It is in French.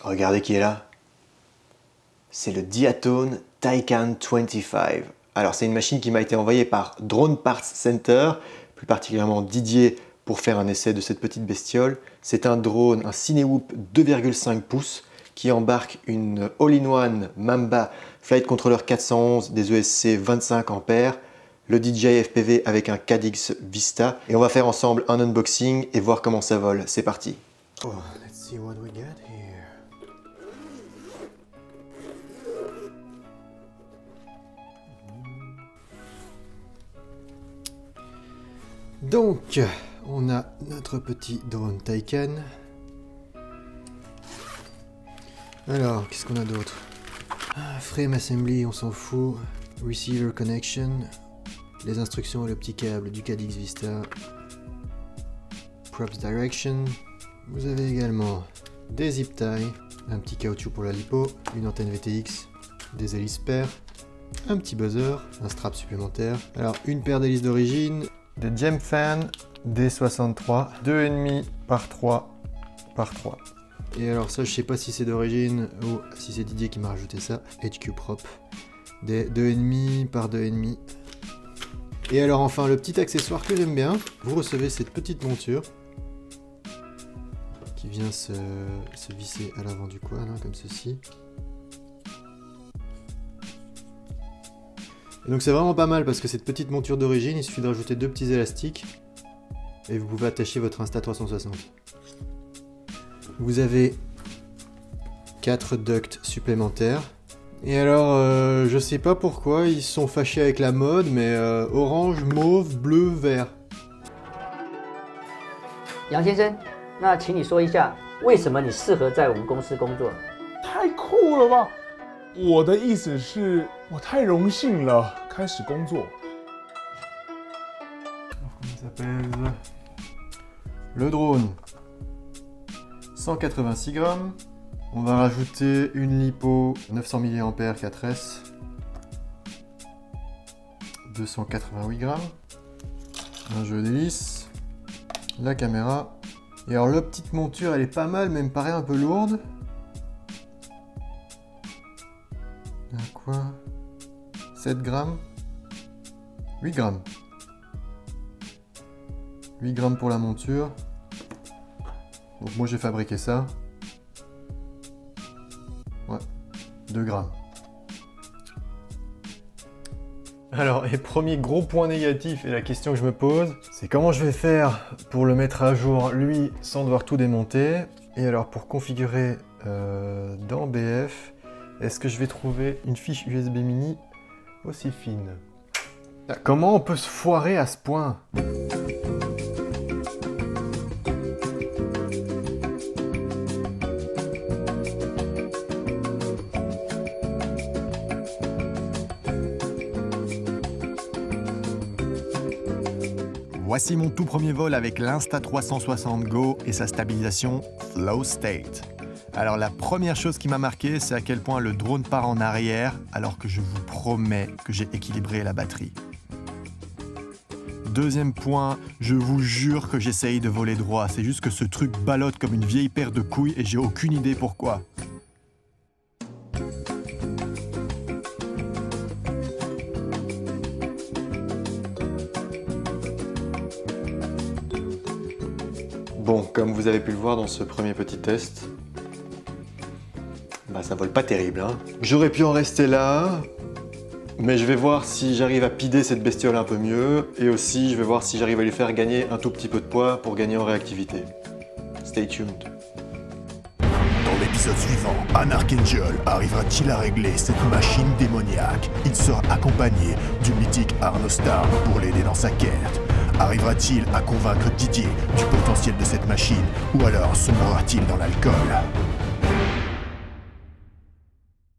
Regardez qui est là. C'est le Diatone Taycan 25. Alors c'est une machine qui m'a été envoyée par Drone Parts Center, plus particulièrement Didier, pour faire un essai de cette petite bestiole. C'est un drone, un Cinewoop 2,5 pouces qui embarque une all-in-one Mamba Flight Controller 411 des ESC 25 ampères, le DJI FPV avec un Cadix Vista, et on va faire ensemble un unboxing et voir comment ça vole. C'est parti. Oh, let's see what we get here. Donc, on a notre petit drone Taycan. Alors, qu'est-ce qu'on a d'autre? Frame assembly, on s'en fout. Receiver connection. Les instructions et le petit câble du Cadix Vista. Props direction. Vous avez également des zip ties, un petit caoutchouc pour la lipo, une antenne VTX, des hélices paires, un petit buzzer, un strap supplémentaire. Alors, une paire d'hélices d'origine, des Gemfan D63, 2,5 par 3 par 3. Et alors ça, je sais pas si c'est d'origine ou si c'est Didier qui m'a rajouté ça. HQ Prop, des 2,5 par 2,5. Et alors enfin, le petit accessoire que j'aime bien, vous recevez cette petite monture qui vient se visser à l'avant du quad, hein, comme ceci. Et donc c'est vraiment pas mal parce que cette petite monture d'origine, il suffit de rajouter deux petits élastiques et vous pouvez attacher votre Insta360. Vous avez 4 ducts supplémentaires. Et alors, je sais pas pourquoi, ils sont fâchés avec la mode, mais orange, mauve, bleu, vert. 杨先生，那请你说一下，为什么你适合在我们公司工作？太酷了吧！我的意思是，我太荣幸了，开始工作。Comment ça s'appelle? Le drone. 186 grammes. On va rajouter une lipo 900 mAh 4S. 288 grammes. Un jeu d'hélice. La caméra. Et alors la petite monture, elle est pas mal, mais elle me paraît un peu lourde. Quoi? 7 grammes. 8 grammes. 8 grammes pour la monture. Donc moi j'ai fabriqué ça. Ouais, 2 grammes. Alors, et premier gros point négatif, et la question que je me pose, c'est comment je vais faire pour le mettre à jour, lui, sans devoir tout démonter. Et alors, pour configurer dans BF, est-ce que je vais trouver une fiche USB mini aussi fine? Comment on peut se foirer à ce point? Voici mon tout premier vol avec l'Insta360 Go et sa stabilisation Flow State. Alors la première chose qui m'a marqué, c'est à quel point le drone part en arrière alors que je vous promets que j'ai équilibré la batterie. Deuxième point, je vous jure que j'essaye de voler droit, c'est juste que ce truc ballotte comme une vieille paire de couilles et j'ai aucune idée pourquoi. Bon, comme vous avez pu le voir dans ce premier petit test, bah ça vole pas terrible, hein. J'aurais pu en rester là, mais je vais voir si j'arrive à pider cette bestiole un peu mieux, et aussi je vais voir si j'arrive à lui faire gagner un tout petit peu de poids pour gagner en réactivité. Stay tuned. Dans l'épisode suivant, un Archangel arrivera-t-il à régler cette machine démoniaque? Il sera accompagné du mythique Arnaud Star pour l'aider dans sa quête. Arrivera-t-il à convaincre Didier du potentiel de cette machine ou alors sombrera-t-il dans l'alcool?